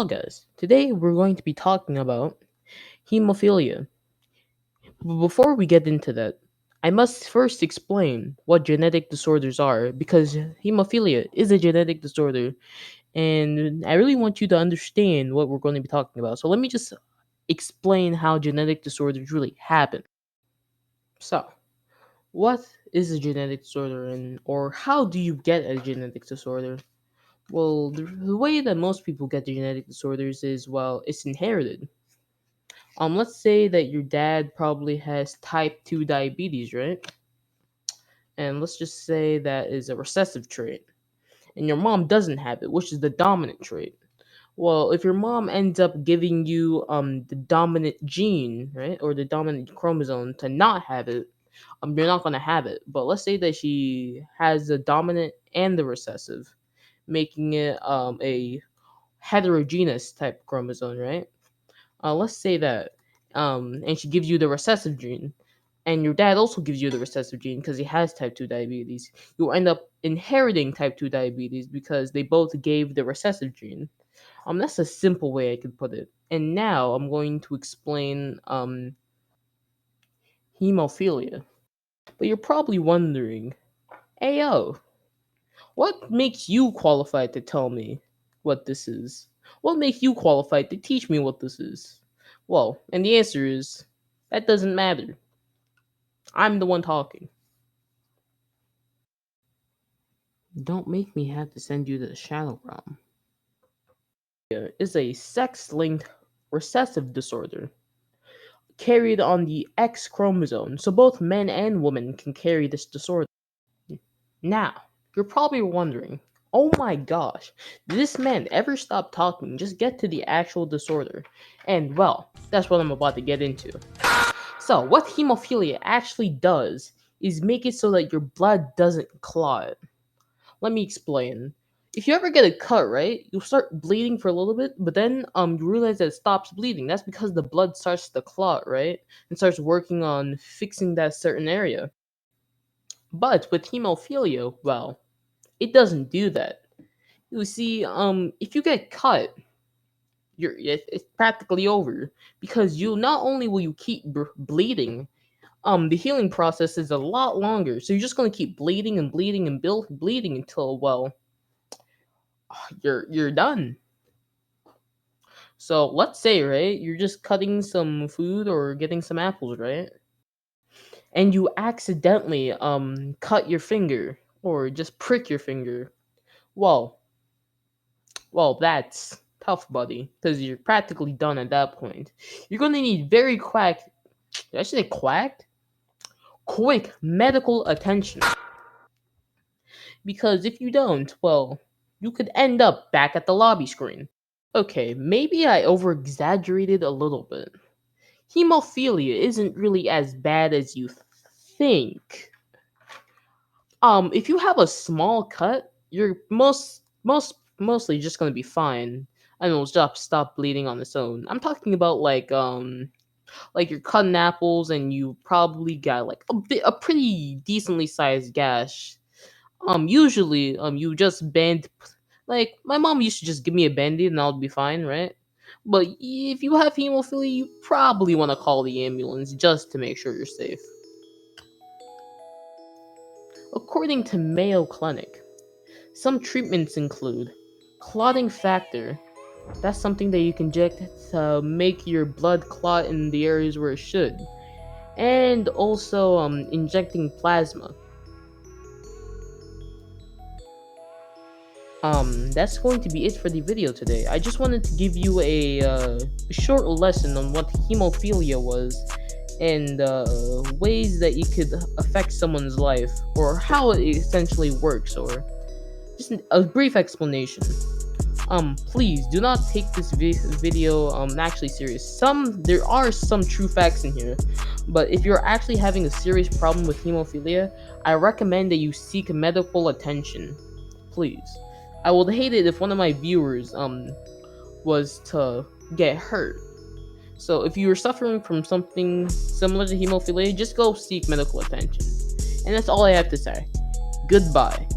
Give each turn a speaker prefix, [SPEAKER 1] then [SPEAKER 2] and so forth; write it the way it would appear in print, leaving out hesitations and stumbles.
[SPEAKER 1] Well, guys, today we're going to be talking about hemophilia. But before we get into that, I must first explain what genetic disorders are because hemophilia is a genetic disorder, and I really want you to understand what we're going to be talking about. So, let me just explain how genetic disorders really happen. So, what is a genetic disorder, and or how do you get a genetic disorder? Well, the way that most people get the genetic disorders is, well, it's inherited. Let's say that your dad probably has type 2 diabetes, right? And let's just say that is a recessive trait. And your mom doesn't have it, which is the dominant trait. Well, if your mom ends up giving you the dominant gene, right, or the dominant chromosome to not have it, you're not gonna have it. But let's say that she has the dominant and the recessive, making it a heterogeneous type chromosome, right? Let's say that, and she gives you the recessive gene, and your dad also gives you the recessive gene because he has type 2 diabetes. You'll end up inheriting type 2 diabetes because they both gave the recessive gene. That's a simple way I could put it. And now I'm going to explain hemophilia. But you're probably wondering, Ayo, what makes you qualified to tell me what this is? What makes you qualified to teach me what this is? Well, and the answer is that doesn't matter. I'm the one talking. Don't make me have to send you to the shadow realm. Is a sex-linked recessive disorder carried on the X chromosome, so both men and women can carry this disorder. Now, you're probably wondering, oh my gosh, did this man ever stop talking? Just get to the actual disorder. And well, that's what I'm about to get into. So, what hemophilia actually does is make it so that your blood doesn't clot. Let me explain. If you ever get a cut, right, you'll start bleeding for a little bit, but then you realize that it stops bleeding. That's because the blood starts to clot, right? And starts working on fixing that certain area. But with hemophilia, well, it doesn't do that. You see, if you get cut, it's practically over because you not only will you keep bleeding, the healing process is a lot longer. So you're just gonna keep bleeding and bleeding and bleeding until, well, you're done. So let's say, right, you're just cutting some food or getting some apples, right? And you accidentally cut your finger or just prick your finger. Well, that's tough, buddy, because you're practically done at that point. You're gonna need very did I say quack? Quick medical attention. Because if you don't, well, you could end up back at the lobby screen. Okay, maybe I over exaggerated a little bit. Hemophilia isn't really as bad as you think. If you have a small cut, you're mostly just gonna be fine, and it'll stop bleeding on its own. I'm talking about like you're cutting apples and you probably got like a pretty decently sized gash. Usually you just band, like my mom used to just give me a band-aid and I'll be fine, right? But if you have hemophilia, you probably want to call the ambulance just to make sure you're safe. According to Mayo Clinic, some treatments include clotting factor. That's something that you can inject to make your blood clot in the areas where it should. And also injecting plasma. That's going to be it for the video today. I just wanted to give you a short lesson on what hemophilia was and ways that it could affect someone's life or how it essentially works, or just a brief explanation. Please do not take this video actually serious. There are some true facts in here, but if you're actually having a serious problem with hemophilia, I recommend that you seek medical attention. Please. I would hate it if one of my viewers was to get hurt. So if you're suffering from something similar to hemophilia, just go seek medical attention. And that's all I have to say. Goodbye.